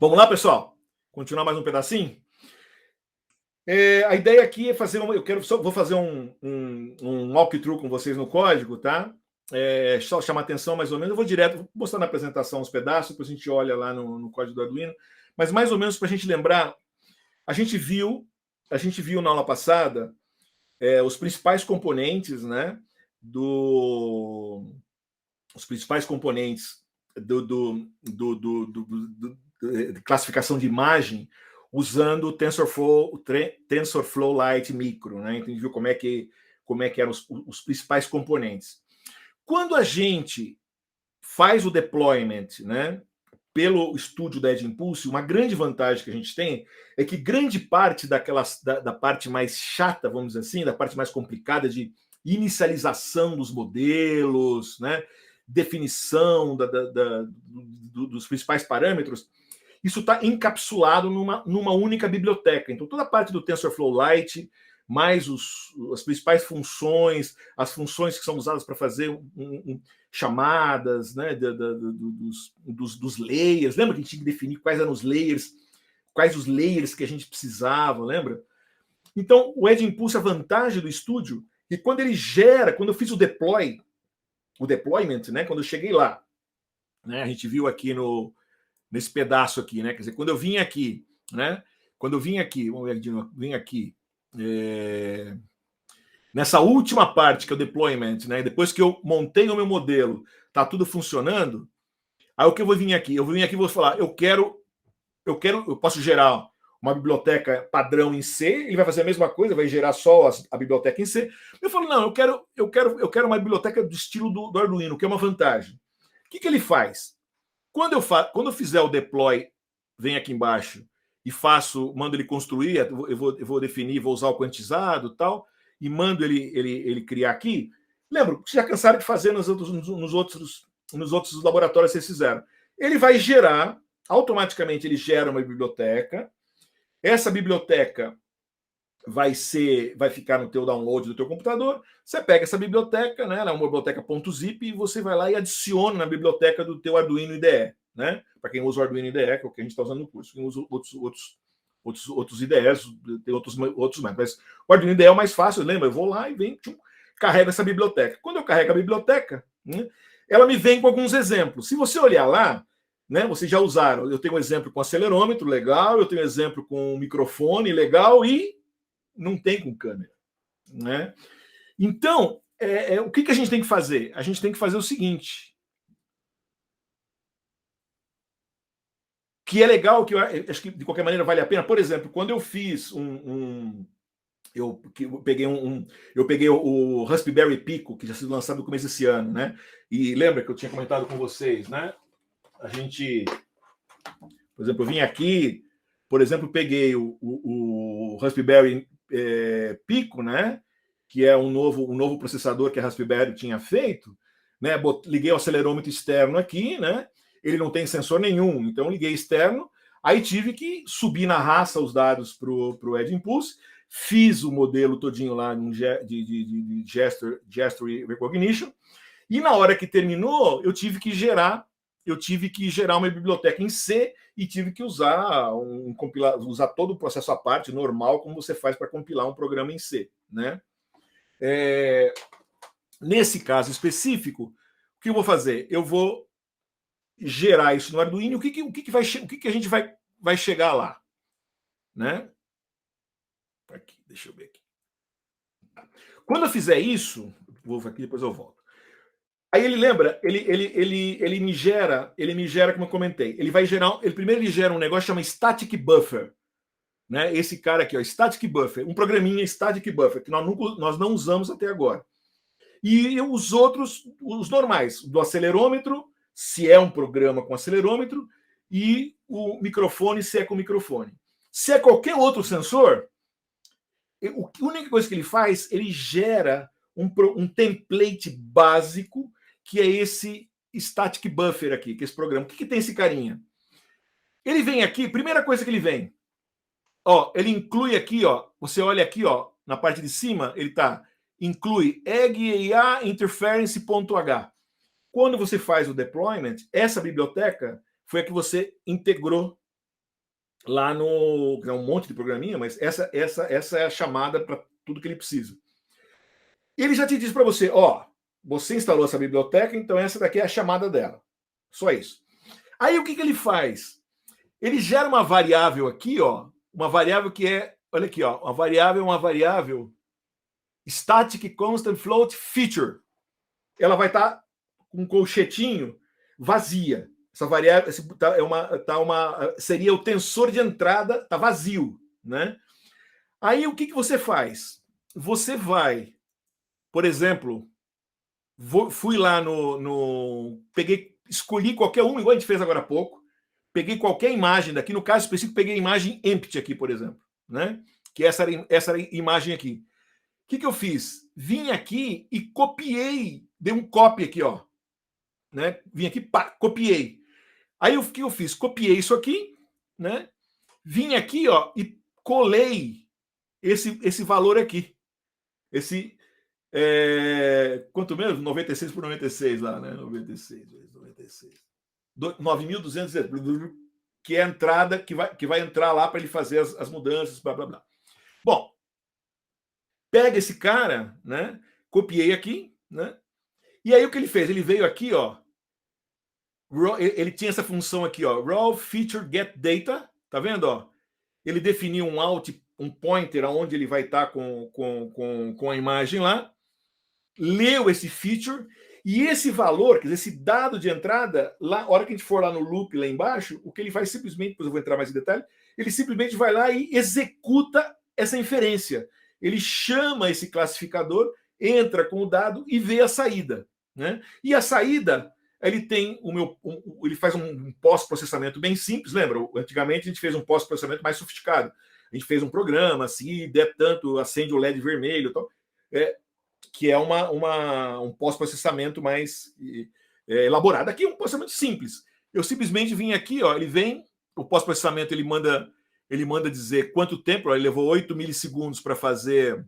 Vamos lá, pessoal? Continuar mais um pedacinho? A ideia aqui é fazer vou fazer um walkthrough com vocês no código, tá? Só chamar atenção mais ou menos. Eu vou direto, vou mostrar na apresentação os pedaços, depois a gente olha lá no código do Arduino. Mas mais ou menos para a gente lembrar, a gente viu na aula passada os principais componentes, né? Os principais componentes de classificação de imagem usando o TensorFlow Lite Micro, né? Então, a gente viu como é que eram os principais componentes. Quando a gente faz o deployment, né, pelo estúdio da Edge Impulse, uma grande vantagem que a gente tem é que grande parte da parte mais chata, vamos dizer assim, da parte mais complicada de inicialização dos modelos, né, definição dos principais parâmetros, isso está encapsulado numa única biblioteca. Então, toda a parte do TensorFlow Lite, mais as principais funções, as funções que são usadas para fazer chamadas, né, dos layers. Lembra que a gente tinha que definir quais eram os layers, quais os layers que a gente precisava, lembra? Então, o Edge Impulse, a vantagem do estúdio, e quando ele gera, quando eu fiz o deployment, né, quando eu cheguei lá, né, a gente viu aqui nesse pedaço aqui, né? Quer dizer, quando eu vim aqui, né? Quando eu vim aqui, vamos ver de novo, vim aqui nessa última parte que é o deployment, né? Depois que eu montei o meu modelo, tá tudo funcionando. Aí o que eu vou vir aqui? Eu vou vir aqui e vou falar, eu posso gerar uma biblioteca padrão em C, ele vai fazer a mesma coisa, vai gerar só a biblioteca em C. Eu falo, não, eu quero uma biblioteca do estilo do Arduino, que é uma vantagem. O que ele faz? Quando eu fizer o deploy, vem aqui embaixo e mando ele construir, eu vou definir, vou usar o quantizado e tal, e mando ele criar aqui. Lembra, vocês já cansaram de fazer nos outros laboratórios que vocês fizeram. Ele vai gerar, automaticamente ele gera uma biblioteca. Essa biblioteca vai ficar no teu download do teu computador. Você pega essa biblioteca, né? Ela é uma biblioteca .zip e você vai lá e adiciona na biblioteca do teu Arduino IDE, né? Para quem usa o Arduino IDE, que é o que a gente está usando no curso. Quem usa outros IDEs, tem outros métodos. Mas o Arduino IDE é o mais fácil, lembra? Eu vou lá e carrego essa biblioteca. Quando eu carrego a biblioteca, né, ela me vem com alguns exemplos. Se você olhar lá, né, vocês já usaram. Eu tenho um exemplo com acelerômetro, legal. Eu tenho um exemplo com microfone, legal. E não tem com câmera, né? Então, o que a gente tem que fazer? A gente tem que fazer o seguinte, que é legal, que eu acho que de qualquer maneira vale a pena. Por exemplo, quando eu fiz eu peguei o Raspberry Pico, que já sido lançado no começo desse ano, né? E lembra que eu tinha comentado com vocês, né? A gente, por exemplo, eu vim aqui, por exemplo, peguei o Raspberry Pico, né? Que é um novo processador que a Raspberry tinha feito, né? Liguei o acelerômetro externo aqui, né? Ele não tem sensor nenhum, então liguei externo. Aí tive que subir na raça os dados para o Edge Impulse, fiz o modelo todinho lá de gesture recognition, e na hora que terminou, eu tive que gerar uma biblioteca em C e tive que usar todo o processo à parte normal, como você faz para compilar um programa em C, né? Nesse caso específico, o que eu vou fazer? Eu vou gerar isso no Arduino. O que a gente vai chegar lá, né? Aqui, deixa eu ver aqui. Quando eu fizer isso, vou aqui, depois eu volto. Aí ele lembra, ele me gera, como eu comentei, primeiro ele gera um negócio que chama Static Buffer, né? Esse cara aqui, ó, Static Buffer, um programinha Static Buffer que nós não usamos até agora. E os outros, os normais, do acelerômetro, se é um programa com acelerômetro, e o microfone, se é com microfone. Se é qualquer outro sensor, a única coisa que ele faz, ele gera um template básico, que é esse Static Buffer aqui, que é esse programa. O que tem esse carinha? Ele vem aqui, primeira coisa que ele vem, ó, ele inclui aqui, ó, você olha aqui, ó, na parte de cima, ele inclui egg.a interference.h. Quando você faz o deployment, essa biblioteca foi a que você integrou lá no... É um monte de programinha, mas essa é a chamada para tudo que ele precisa. Ele já te diz para você, ó, você instalou essa biblioteca, então essa daqui é a chamada dela. Só isso. Aí o que ele faz? Ele gera uma variável aqui, ó, uma variável que é, olha aqui, ó, uma variável static constant float feature. Ela vai estar com um colchetinho vazia. Essa variável seria o tensor de entrada, tá vazio, né? Aí o que você faz? Você vai, por exemplo, fui lá escolhi qualquer uma, igual a gente fez agora há pouco, peguei qualquer imagem daqui, no caso específico, peguei a imagem empty aqui, por exemplo, né? Que essa era a imagem aqui. O que eu fiz? Vim aqui e copiei, dei um copy aqui, ó, né? Vim aqui, pá, copiei. Aí o que eu fiz? Copiei isso aqui, né? Vim aqui, ó, e colei esse valor aqui. Esse quanto mesmo? 96 por 96 lá, né? 96 vezes 96. 9.200, que é a entrada que vai entrar lá para ele fazer as mudanças, blá blá blá. Bom, pega esse cara, né? Copiei aqui, né? E aí o que ele fez? Ele veio aqui, ó. Ele tinha essa função aqui, ó, raw feature get data, tá vendo, ó? Ele definiu um alt, um pointer aonde ele vai estar com a imagem lá, leu esse feature e esse valor, quer dizer, esse dado de entrada, lá, a hora que a gente for lá no loop lá embaixo, o que ele faz simplesmente, depois eu vou entrar mais em detalhe, ele simplesmente vai lá e executa essa inferência. Ele chama esse classificador, entra com o dado e vê a saída, né? E a saída ele tem ele faz um pós-processamento bem simples, lembra? Antigamente a gente fez um pós-processamento mais sofisticado. A gente fez um programa, se der tanto, acende o LED vermelho, tal, que é um pós-processamento mais elaborado. Aqui é um processamento simples. Eu simplesmente vim aqui, ó, ele vem, o pós-processamento ele manda dizer quanto tempo, ó, ele levou 8 milissegundos para fazer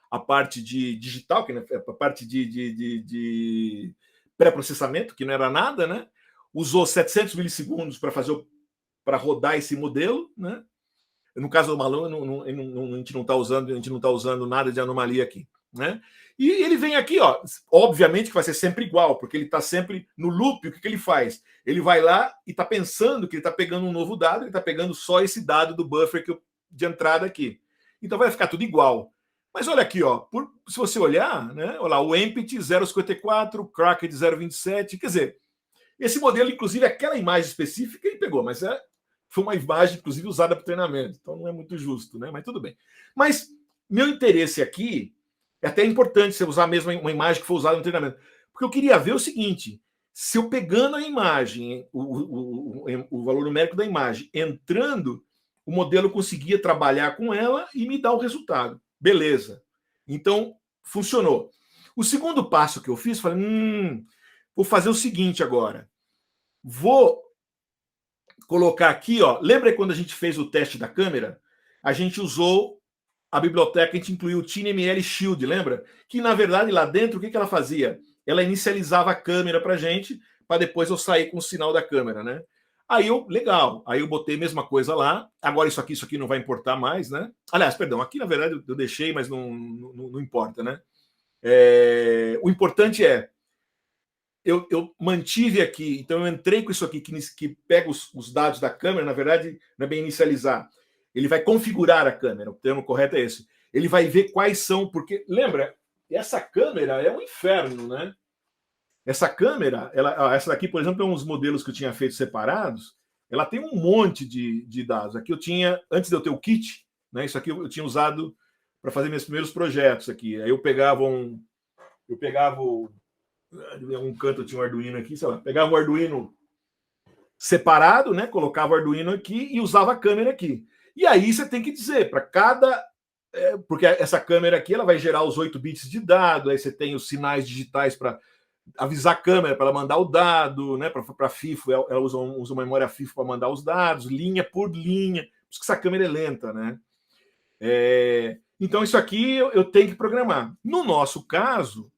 a parte de digital, que a parte de pré-processamento, que não era nada, né? Usou 700 milissegundos para rodar esse modelo, né? No caso do Malone, a gente não está usando nada de anomalia aqui, né? E ele vem aqui, ó, obviamente que vai ser sempre igual, porque ele está sempre no loop. O que ele faz? Ele vai lá e está pensando que ele está pegando um novo dado, ele está pegando só esse dado do buffer de entrada aqui. Então vai ficar tudo igual. Mas olha aqui, ó, se você olhar, né? Olha lá, o empty 0,54, o cracked 0,27, quer dizer, esse modelo, inclusive, aquela imagem específica ele pegou, mas foi uma imagem, inclusive, usada para treinamento, então não é muito justo, né? Mas tudo bem. Mas meu interesse aqui é até importante você usar mesmo uma imagem que foi usada no treinamento, porque eu queria ver o seguinte: se eu pegando a imagem, o valor numérico da imagem, entrando, o modelo conseguia trabalhar com ela e me dar o resultado. Beleza. Então, funcionou. O segundo passo que eu fiz, falei, vou fazer o seguinte agora. Vou colocar aqui, ó. Lembra quando a gente fez o teste da câmera? A gente usou a biblioteca, a gente incluiu o TinyML Shield, lembra? Que, na verdade, lá dentro, o que ela fazia? Ela inicializava a câmera para gente, para depois eu sair com o sinal da câmera, né? Aí legal. Aí eu botei a mesma coisa lá. Agora isso aqui não vai importar mais, né? Aliás, perdão, aqui na verdade eu deixei, mas não importa, né? O importante é eu mantive aqui, então eu entrei com isso aqui, que pega os dados da câmera, na verdade, não é bem inicializar. Ele vai configurar a câmera, o termo correto é esse. Ele vai ver quais são, porque, lembra, essa câmera é um inferno, né? Essa câmera, essa daqui, por exemplo, é uns modelos que eu tinha feito separados, ela tem um monte de dados. Aqui eu tinha, antes de eu ter o kit, né? Isso aqui eu tinha usado para fazer meus primeiros projetos aqui. Aí eu pegava um canto, eu tinha um Arduino aqui, sei lá, pegava o Arduino separado, né? Colocava o Arduino aqui e usava a câmera aqui. E aí você tem que dizer para cada. Porque essa câmera aqui ela vai gerar os 8 bits de dado, aí você tem os sinais digitais para avisar a câmera para ela mandar o dado, né? Para FIFO, ela usa uma memória FIFO para mandar os dados, linha por linha. Por isso que essa câmera é lenta, né? Então, isso aqui eu tenho que programar. No nosso caso,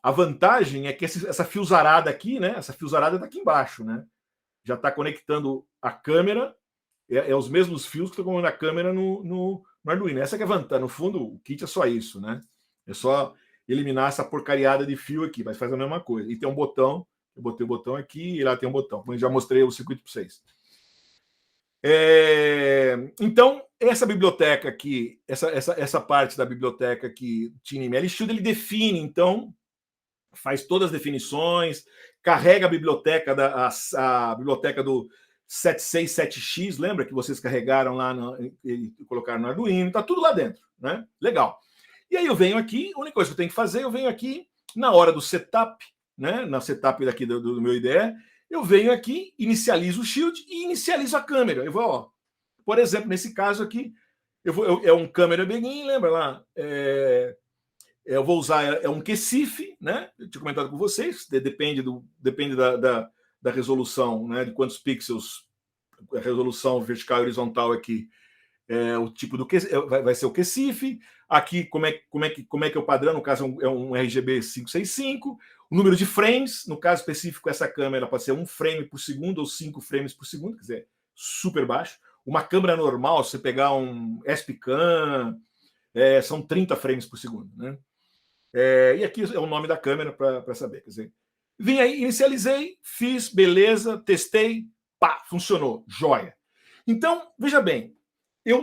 a vantagem é que essa fiozarada aqui, né? Essa fiozarada está aqui embaixo, né? já está conectando a câmera, é os mesmos fios que estão conectando a câmera no Arduino. Essa que é a vantagem. No fundo, o kit é só isso, né? É só eliminar essa porcariada de fio aqui, mas faz a mesma coisa. E tem um botão, eu botei o botão aqui e lá tem um botão. Como eu já mostrei o circuito para vocês. Então, essa biblioteca aqui, essa parte da biblioteca aqui, TinyML Studio, ele define, então, faz todas as definições, carrega a biblioteca, a biblioteca do 767X, lembra que vocês carregaram lá e colocaram no Arduino, tá tudo lá dentro, né? Legal. E aí eu venho aqui, a única coisa que eu tenho que fazer, eu venho aqui na hora do setup, né? Na setup daqui do meu IDE, eu venho aqui, inicializo o Shield e inicializo a câmera. Eu vou, ó, por exemplo, nesse caso aqui, é um câmera begin, lembra lá? Eu vou usar um QCIF, né? Eu tinha comentado com vocês, depende da resolução, né? De quantos pixels, a resolução vertical e horizontal aqui. O tipo do vai ser o QCIF. Aqui, como é que é o padrão? No caso, é um RGB 565. O número de frames, no caso específico, essa câmera pode ser 1 frame por segundo ou 5 frames por segundo, quer dizer, super baixo. Uma câmera normal, se você pegar um SPCam, são 30 frames por segundo, né? E aqui é o nome da câmera para saber. Quer dizer, vim aí, inicializei, fiz, beleza, testei, pá, funcionou, joia. Então, veja bem,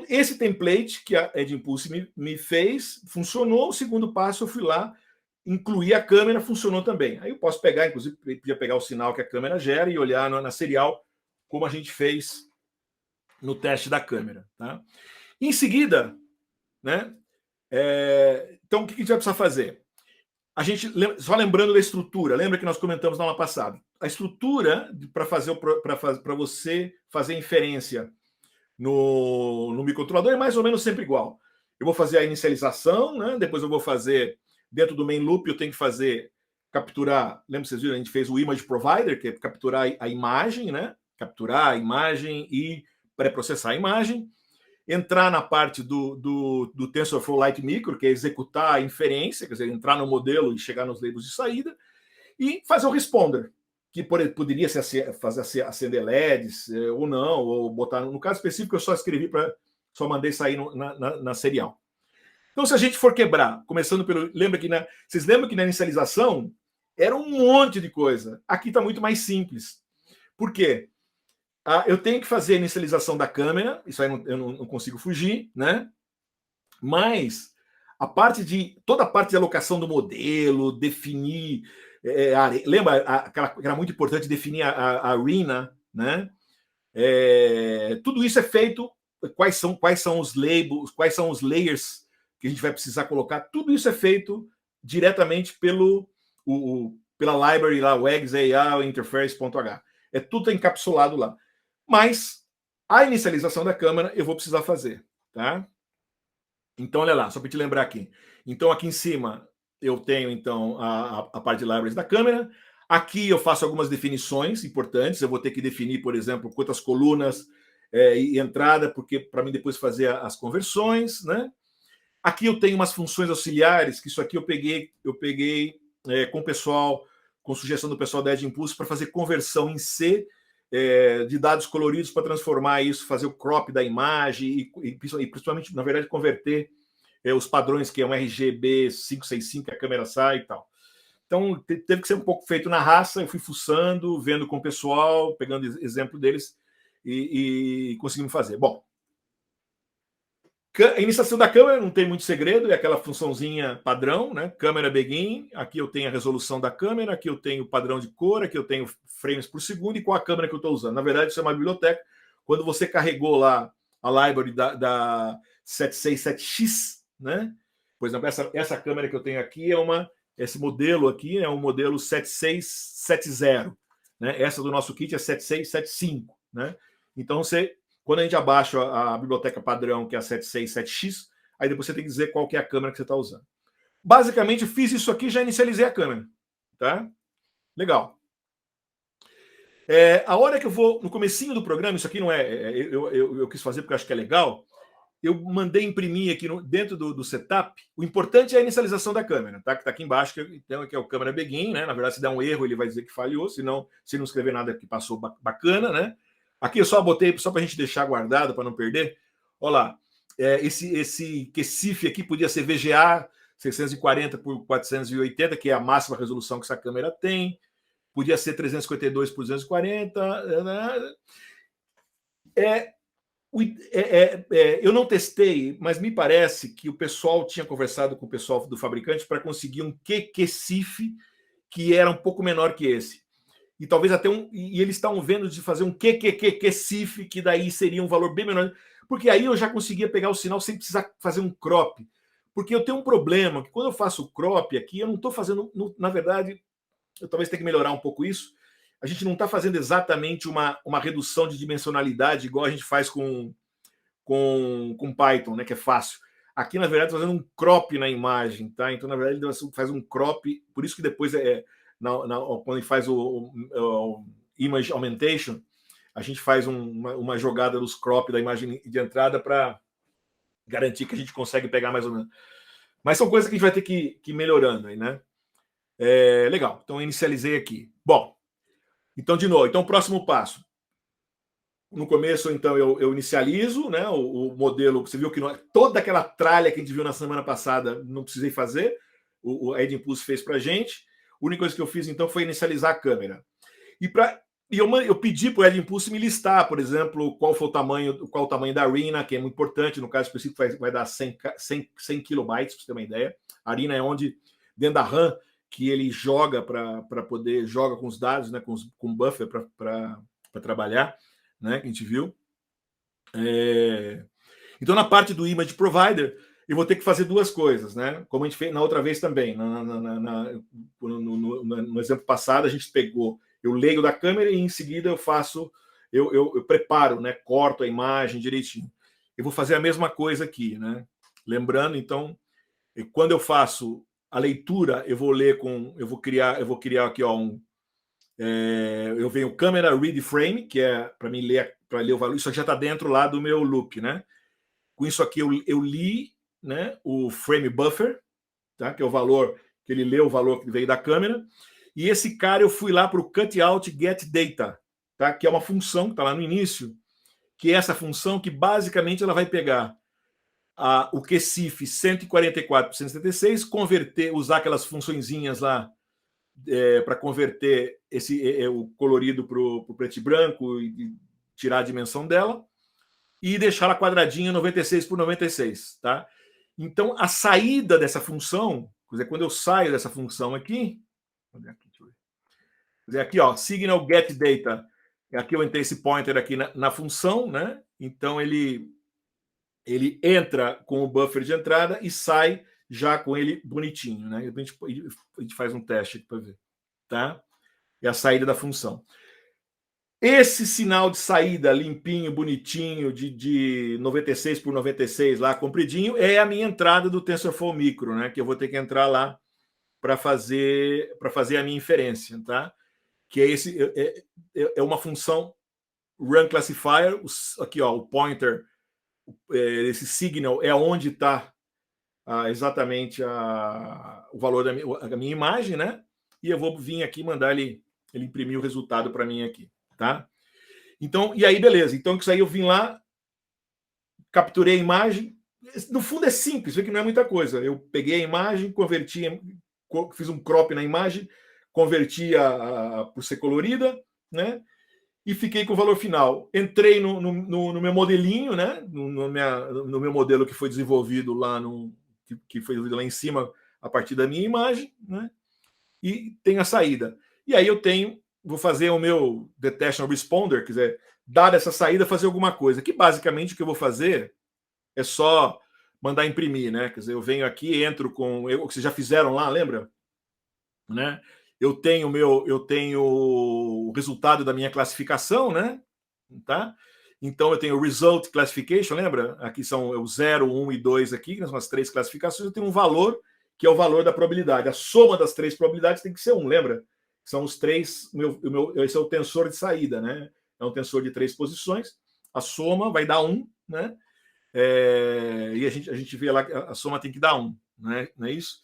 esse template que a Edimpulse me fez, funcionou. O segundo passo, eu fui lá, incluí a câmera, funcionou também. Aí eu posso pegar, inclusive, podia pegar o sinal que a câmera gera e olhar na serial, como a gente fez no teste da câmera. Tá? Em seguida, né? Então, o que a gente vai precisar fazer? A gente, só lembrando da estrutura, lembra que nós comentamos na aula passada? A estrutura para você fazer inferência no microcontrolador é mais ou menos sempre igual. Eu vou fazer a inicialização, né? Depois eu vou fazer, dentro do main loop, eu tenho que capturar, lembra, vocês viram, a gente fez o image provider, que é capturar a imagem, né? Capturar a imagem e pré-processar a imagem. Entrar na parte do TensorFlow Lite Micro, que é executar a inferência, quer dizer, entrar no modelo e chegar nos labels de saída, e fazer o responder, que poderia fazer acender LEDs ou não, ou botar. No caso específico, eu só escrevi só mandei sair na serial. Então, se a gente for quebrar, começando pelo. Vocês lembram que na inicialização era um monte de coisa. Aqui está muito mais simples. Por quê? Eu tenho que fazer a inicialização da câmera, isso aí eu não consigo fugir, né? Mas toda a parte de alocação do modelo, definir. Lembra que era muito importante definir a arena, né? Tudo isso é feito. Quais são os labels, quais são os layers que a gente vai precisar colocar? Tudo isso é feito diretamente pela library lá, o eggs.ai, o interface.h. Tudo encapsulado lá. Mas a inicialização da câmera eu vou precisar fazer, tá? Então, olha lá, só para te lembrar aqui. Então, aqui em cima eu tenho então a parte de libraries da câmera. Aqui eu faço algumas definições importantes. Eu vou ter que definir, por exemplo, quantas colunas e entrada, porque para mim depois fazer as conversões, né? Aqui eu tenho umas funções auxiliares, que isso aqui eu peguei com o pessoal, com sugestão do pessoal da Edimpulse, para fazer conversão em C de dados coloridos para transformar isso, fazer o crop da imagem e principalmente, na verdade, converter os padrões que é um RGB 565 que a câmera sai e tal. Então, teve que ser um pouco feito na raça, eu fui fuçando, vendo com o pessoal, pegando exemplo deles e conseguimos fazer. Bom, a iniciação da câmera não tem muito segredo, é aquela funçãozinha padrão, né? Câmera begin, aqui eu tenho a resolução da câmera, aqui eu tenho o padrão de cor, aqui eu tenho frames por segundo e qual a câmera que eu estou usando. Na verdade, isso é uma biblioteca. Quando você carregou lá a library da 767X, né? Por exemplo, essa câmera que eu tenho aqui esse modelo aqui é um modelo 7670, né? Essa do nosso kit é 7675, né? Então quando a gente abaixa a biblioteca padrão, que é a 767X, aí depois você tem que dizer qual que é a câmera que você está usando. Basicamente, eu fiz isso aqui e já inicializei a câmera. Tá? Legal. A hora que eu vou, no comecinho do programa, isso aqui não é... Eu quis fazer porque eu acho que é legal. eu mandei imprimir aqui dentro do setup. O importante é a inicialização da câmera, tá? Que está aqui embaixo, então aqui é o câmera begin, né? Na verdade, se der um erro, ele vai dizer que falhou, se não escrever nada que passou bacana, né? Aqui eu só botei, só para a gente deixar guardado, para não perder. Olha lá, esse QCIF aqui podia ser VGA 640 por 480, que é a máxima resolução que essa câmera tem. Podia ser 352 por 240. Né? Eu não testei, mas me parece que o pessoal tinha conversado com o pessoal do fabricante para conseguir um QCIF que era um pouco menor que esse. E talvez até e eles estavam vendo de fazer um QCIF, que daí seria um valor bem menor, porque aí eu já conseguia pegar o sinal sem precisar fazer um crop. Porque eu tenho um problema, que quando eu faço crop aqui, eu não estou fazendo, na verdade, eu talvez tenha que melhorar um pouco isso, a gente não está fazendo exatamente uma redução de dimensionalidade igual a gente faz com Python, né, que é fácil. Aqui, na verdade, fazendo um crop na imagem, tá? Então, na verdade, ele faz um crop, por isso que depois, quando ele faz o image augmentation, a gente faz uma jogada dos crop da imagem de entrada para garantir que a gente consegue pegar mais ou menos. Mas são coisas que a gente vai ter que ir melhorando aí, né? Legal, então eu inicializei aqui. Bom, então, de novo, então o próximo passo. No começo, então, eu inicializo, né, o modelo. Você viu que toda aquela tralha que a gente viu na semana passada, não precisei fazer. A Edimpulse fez para a gente. A única coisa que eu fiz, então, foi inicializar a câmera. E eu pedi para o Edimpulse me listar, por exemplo, qual o tamanho da Arena, que é muito importante. No caso específico, vai dar 100 kilobytes, para você ter uma ideia. A Arena é onde, dentro da RAM, que ele joga joga com os dados, né, com buffer para trabalhar, né, que a gente viu. Então, na parte do Image Provider, eu vou ter que fazer duas coisas, né? Como a gente fez na outra vez também. No exemplo passado, a gente pegou, eu leio da câmera e em seguida eu faço, eu preparo, né? Corto a imagem direitinho. Eu vou fazer a mesma coisa aqui, né? Lembrando, então, quando eu faço a leitura, eu vou criar aqui, ó, eu venho câmera read frame, que é para mim ler o valor. Isso já está dentro lá do meu loop, né? Com isso aqui eu li, né, o frame buffer, tá? Que é o valor que ele leu, o valor que veio da câmera. E esse cara eu fui lá para o cutout get data, tá? Que é uma função que está lá no início, que é essa função que basicamente ela vai pegar o QCIF 144 por 176, usar aquelas funçõezinhas lá para converter o colorido para o preto e branco e tirar a dimensão dela e deixar ela quadradinha 96 por 96, tá? Então, a saída dessa função, quer dizer, quando eu saio dessa função aqui, aqui, ó, signal get data, aqui eu entrei esse pointer aqui na função, né? Então, ele entra com o buffer de entrada e sai já com ele bonitinho, né? A gente faz um teste aqui para ver, tá? É a saída da função. Esse sinal de saída limpinho, bonitinho, de 96 por 96 lá, compridinho, é a minha entrada do TensorFlow Micro, né? Que eu vou ter que entrar lá para fazer a minha inferência, tá? Que é uma função run classifier. Aqui, ó, o pointer, esse signal é onde está exatamente o valor da minha imagem, né? E eu vou vir aqui mandar ele imprimir o resultado para mim aqui, tá? Então, e aí, beleza. Então, isso aí eu vim lá, capturei a imagem. No fundo é simples, vê que não é muita coisa. Eu peguei a imagem, fiz um crop na imagem, converti por ser colorida, né? E fiquei com o valor final. Entrei no meu modelinho, né? No meu modelo que foi desenvolvido lá que foi desenvolvido lá em cima a partir da minha imagem, né? E tem a saída. E aí vou fazer o meu detection responder, quer dizer, dada essa saída, fazer alguma coisa. Que basicamente o que eu vou fazer é só mandar imprimir, né? Quer dizer, eu venho aqui, entro com o que vocês já fizeram lá, lembra? Né? Eu tenho o resultado da minha classificação, né? Tá? Então eu tenho o result classification, lembra? Aqui são o 0, 1 e 2 aqui, são as três classificações. Eu tenho um valor que é o valor da probabilidade. A soma das três probabilidades tem que ser 1, lembra? São os três, esse é o tensor de saída, né? É um tensor de 3 posições. A soma vai dar 1, né? E a gente vê lá que a soma tem que dar 1, né? Não é isso?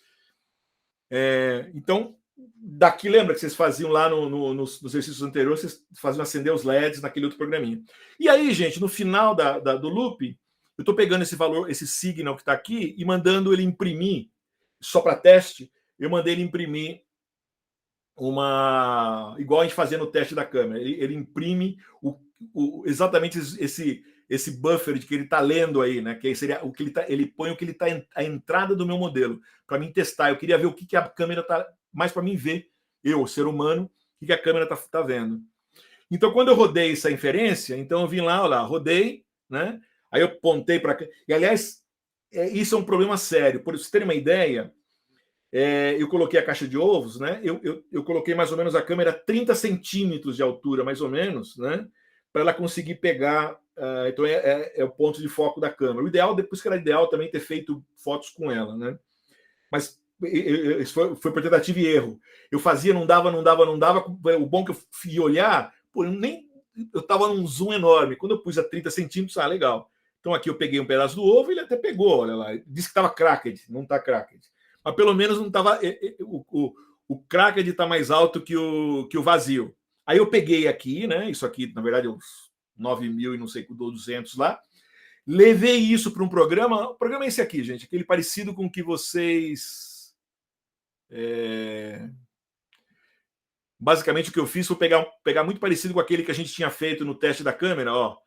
Então, daqui lembra que vocês faziam lá nos exercícios anteriores, vocês faziam acender os LEDs naquele outro programinha. E aí, gente, no final do loop, eu estou pegando esse valor, esse signal que está aqui, e mandando ele imprimir, só para teste, eu mandei ele imprimir igual a gente fazia no teste da câmera. Ele imprime exatamente esse buffer de que ele está lendo aí, né? Que seria o que ele põe o que ele está a entrada do meu modelo para mim testar. Eu queria ver o que a câmera está mais para mim ver, eu, ser humano, o que a câmera está vendo. Então, quando eu rodei essa inferência, então eu vim lá, olha lá, rodei, né? Aí eu apontei para. E aliás, isso é um problema sério. Por vocês terem uma ideia, eu coloquei a caixa de ovos, né? Eu coloquei mais ou menos a câmera 30 centímetros de altura, mais ou menos, né? Para ela conseguir pegar. Então é o ponto de foco da câmera. O ideal, depois que era ideal também ter feito fotos com ela, né? Mas isso foi por tentativa e erro. Eu fazia, não dava. O bom que eu fui olhar, pô, eu estava num zoom enorme. Quando eu pus a 30 centímetros, legal. Então aqui eu peguei um pedaço do ovo, ele até pegou, olha lá. Disse que estava cracked, não está cracked. Mas pelo menos não estava. O cracked está mais alto que o vazio. Aí eu peguei aqui, né? Isso aqui, na verdade, uns 9.000 e não sei, 200 lá. Levei isso para um programa. O programa é esse aqui, gente. Aquele parecido com que vocês. Basicamente, o que eu fiz foi pegar muito parecido com aquele que a gente tinha feito no teste da câmera, ó.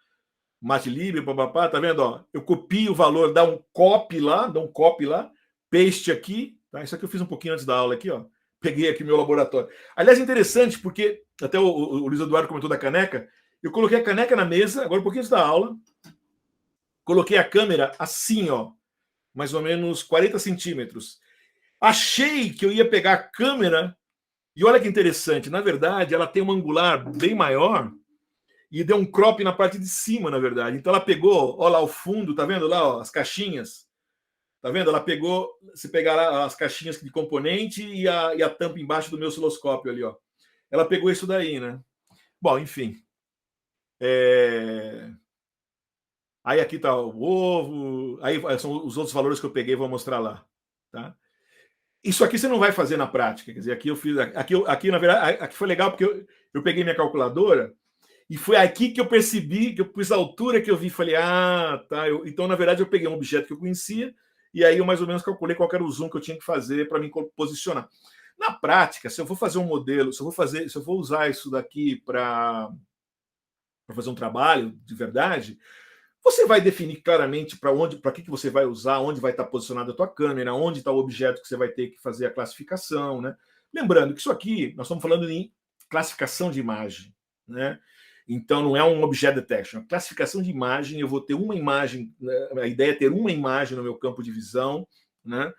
MATLib, papapá, tá vendo? Ó, eu copio o valor, dá um copy lá, paste aqui, tá? Isso aqui eu fiz um pouquinho antes da aula aqui, ó. Peguei aqui meu laboratório. Aliás, interessante, porque até o Luiz Eduardo comentou da caneca. Eu coloquei a caneca na mesa, agora um pouquinho antes da aula. Coloquei a câmera assim, ó, mais ou menos 40 centímetros. Achei que eu ia pegar a câmera, e olha que interessante, na verdade, ela tem um angular bem maior, e deu um crop na parte de cima, na verdade. Então ela pegou, olha lá o fundo, tá vendo lá, ó, as caixinhas? Tá vendo? Ela pegou, se pegar lá as caixinhas de componente e a tampa embaixo do meu osciloscópio ali, ó. Ela pegou isso daí, né? Bom, enfim. Aí aqui tá o ovo, aí são os outros valores que eu peguei, vou mostrar lá, tá? Isso aqui você não vai fazer na prática, quer dizer, aqui eu fiz, aqui na verdade, aqui foi legal porque eu peguei minha calculadora. E foi aqui que eu percebi, que eu pus a altura que eu vi, falei, tá. Então, na verdade, eu peguei um objeto que eu conhecia, e aí eu mais ou menos calculei qual era o zoom que eu tinha que fazer para me posicionar. Na prática, se eu for fazer um modelo, se eu for usar isso daqui para fazer um trabalho de verdade, você vai definir claramente para que você vai usar, onde vai estar posicionada a tua câmera, onde está o objeto que você vai ter que fazer a classificação, né? Lembrando que isso aqui, nós estamos falando em classificação de imagem, né? Então não é um object detection. A classificação de imagem, eu vou ter uma imagem, a ideia é ter uma imagem no meu campo de visão, né?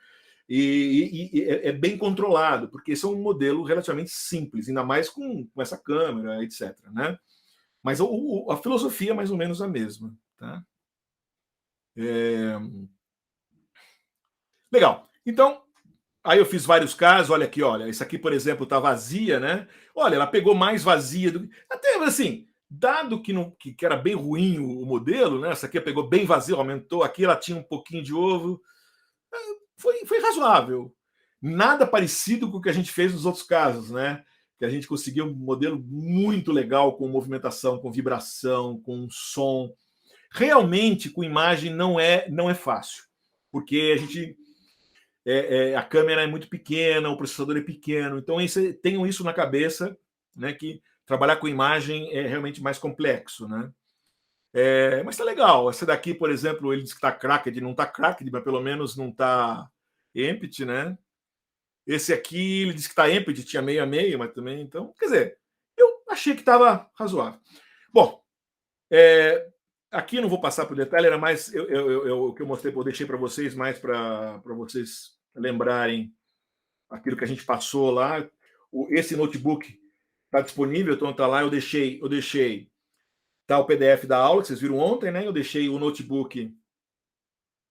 E é bem controlado, porque esse é um modelo relativamente simples, ainda mais com essa câmera, etc, né? Mas a filosofia é mais ou menos a mesma, tá? Legal. Então, aí eu fiz vários casos. Olha aqui, olha. Esse aqui, por exemplo, tá vazia, né? Olha, ela pegou mais vazia do até assim, dado que era bem ruim o modelo, né? Essa aqui pegou bem vazio, aumentou. Aqui ela tinha um pouquinho de ovo. Foi razoável. Nada parecido com o que a gente fez nos outros casos, né? Que a gente conseguiu um modelo muito legal com movimentação, com vibração, com som. Realmente, com imagem não é fácil, porque a gente a câmera é muito pequena, o processador é pequeno, então tenham isso na cabeça, né? Que trabalhar com imagem é realmente mais complexo, né? Mas tá legal. Essa daqui, por exemplo, ele diz que tá cracked, não tá cracked, mas pelo menos não tá empty, né? Esse aqui ele disse que tá empty, tinha meio a meio, mas também, então, quer dizer, eu achei que estava razoável. Bom, aqui não vou passar por detalhe, era mais o que eu mostrei, eu deixei para vocês mais para vocês lembrarem aquilo que a gente passou lá. Esse notebook está disponível, então está lá. Eu deixei tá o PDF da aula que vocês viram ontem, né? Eu deixei o notebook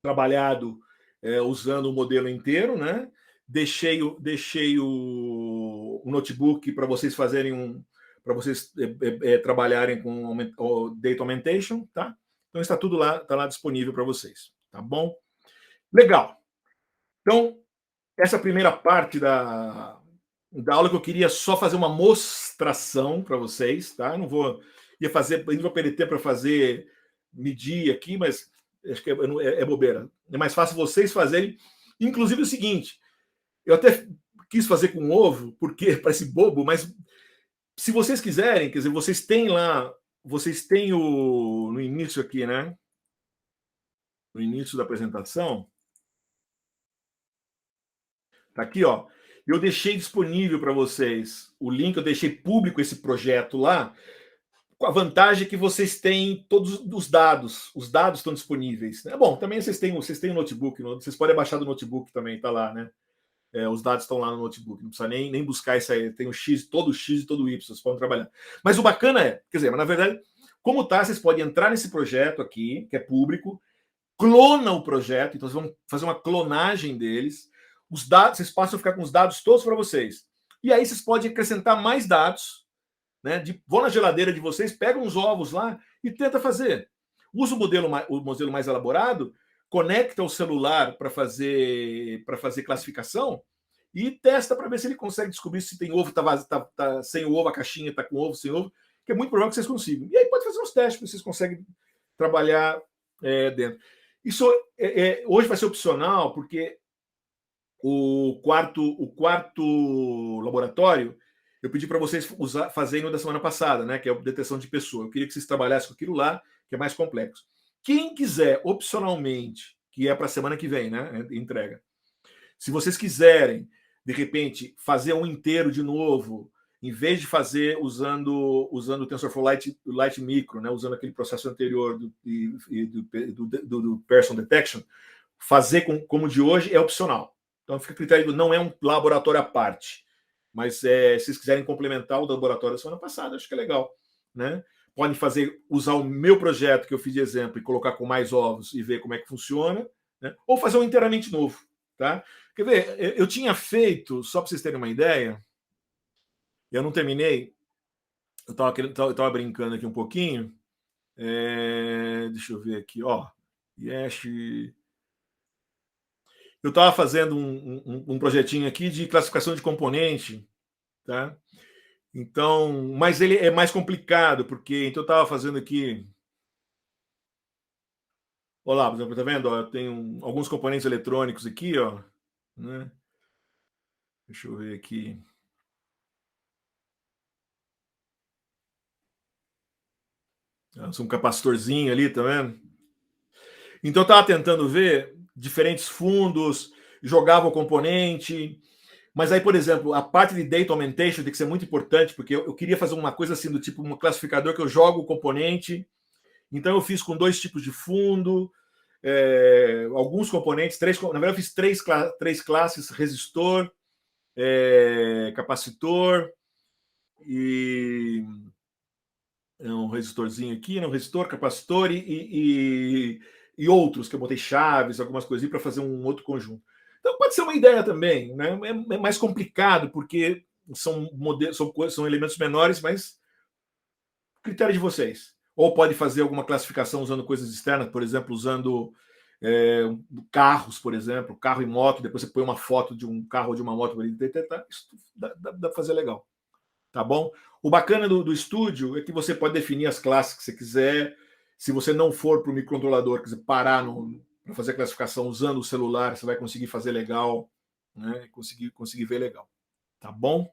trabalhado usando o modelo inteiro, né? Deixei o notebook para vocês fazerem para vocês trabalharem com data augmentation, tá? Então está tudo lá, está lá disponível para vocês, tá bom? Legal. Então, essa primeira parte da aula que eu queria só fazer uma mostração para vocês, tá? Eu não vou não vou perder tempo para fazer medir aqui, mas acho que é bobeira. É mais fácil vocês fazerem. Inclusive o seguinte, eu até quis fazer com ovo, porque parece bobo, mas se vocês quiserem, quer dizer, vocês têm lá, vocês têm no início aqui, né? No início da apresentação, tá aqui, ó. Eu deixei disponível para vocês o link, eu deixei público esse projeto lá, com a vantagem que vocês têm todos os dados estão disponíveis. Né? Bom, também vocês têm o notebook, vocês podem baixar do notebook também, tá lá, né? Os dados estão lá no notebook, não precisa nem buscar isso aí, tem o X, todo o X e todo o Y, vocês podem trabalhar. Mas o bacana quer dizer, mas na verdade, como tá, vocês podem entrar nesse projeto aqui, que é público, clona o projeto, então vocês vão fazer uma clonagem deles, os dados, vocês passam a ficar com os dados todos para vocês. E aí vocês podem acrescentar mais dados, né? Vão na geladeira de vocês, pegam uns ovos lá e tenta fazer. Usa o modelo mais elaborado, conecta o celular para fazer classificação e testa para ver se ele consegue descobrir se tem ovo, tá sem o ovo, a caixinha está com ovo, sem ovo, que é muito provável que vocês consigam. E aí pode fazer uns testes para vocês conseguem trabalhar dentro. Isso hoje vai ser opcional, porque o quarto laboratório eu pedi para vocês fazerem o da semana passada, né? Que é a detecção de pessoa. Eu queria que vocês trabalhassem com aquilo lá, que é mais complexo. Quem quiser, opcionalmente, que é para a semana que vem, né? Entrega. Se vocês quiserem, de repente, fazer um inteiro de novo, em vez de fazer usando o TensorFlow Lite Micro, né? Usando aquele processo anterior do Person Detection, fazer como de hoje é opcional. Então fica a critério, não é um laboratório à parte. Mas se vocês quiserem complementar o laboratório da semana passada, acho que é legal. Né? Podem usar o meu projeto que eu fiz de exemplo e colocar com mais ovos e ver como é que funciona, né? Ou fazer um inteiramente novo. Tá? Quer ver, eu tinha feito, só para vocês terem uma ideia, eu não terminei, eu estava brincando aqui um pouquinho. Deixa eu ver aqui, ó. Yes. Eu estava fazendo um projetinho aqui de classificação de componente, tá? Então, mas ele é mais complicado, porque então eu estava fazendo aqui. Olá, por exemplo, tá vendo? Ó, eu tenho alguns componentes eletrônicos aqui, ó. Né? Deixa eu ver aqui. Um capacitorzinho ali, tá vendo? Então eu estava tentando ver diferentes fundos, jogava o componente. Mas aí, por exemplo, a parte de data augmentation tem que ser muito importante, porque eu queria fazer uma coisa assim do tipo um classificador que eu jogo o componente. Então eu fiz com 2 tipos de fundo, alguns componentes, na verdade eu fiz três classes, resistor, capacitor e um resistorzinho aqui, um resistor, capacitor e outros que eu botei chaves, algumas coisinhas para fazer um outro conjunto. Então pode ser uma ideia também, né? É mais complicado porque são modelos, são elementos menores, mas critério de vocês. Ou pode fazer alguma classificação usando coisas externas, por exemplo, usando carros, por exemplo, carro e moto, depois você põe uma foto de um carro ou de uma moto para ele detectar, isso dá para fazer legal. Tá bom? O bacana do estúdio é que você pode definir as classes que você quiser. Se você não for para o microcontrolador, quer dizer, parar para fazer a classificação usando o celular, você vai conseguir fazer legal, né? Conseguir ver legal. Tá bom?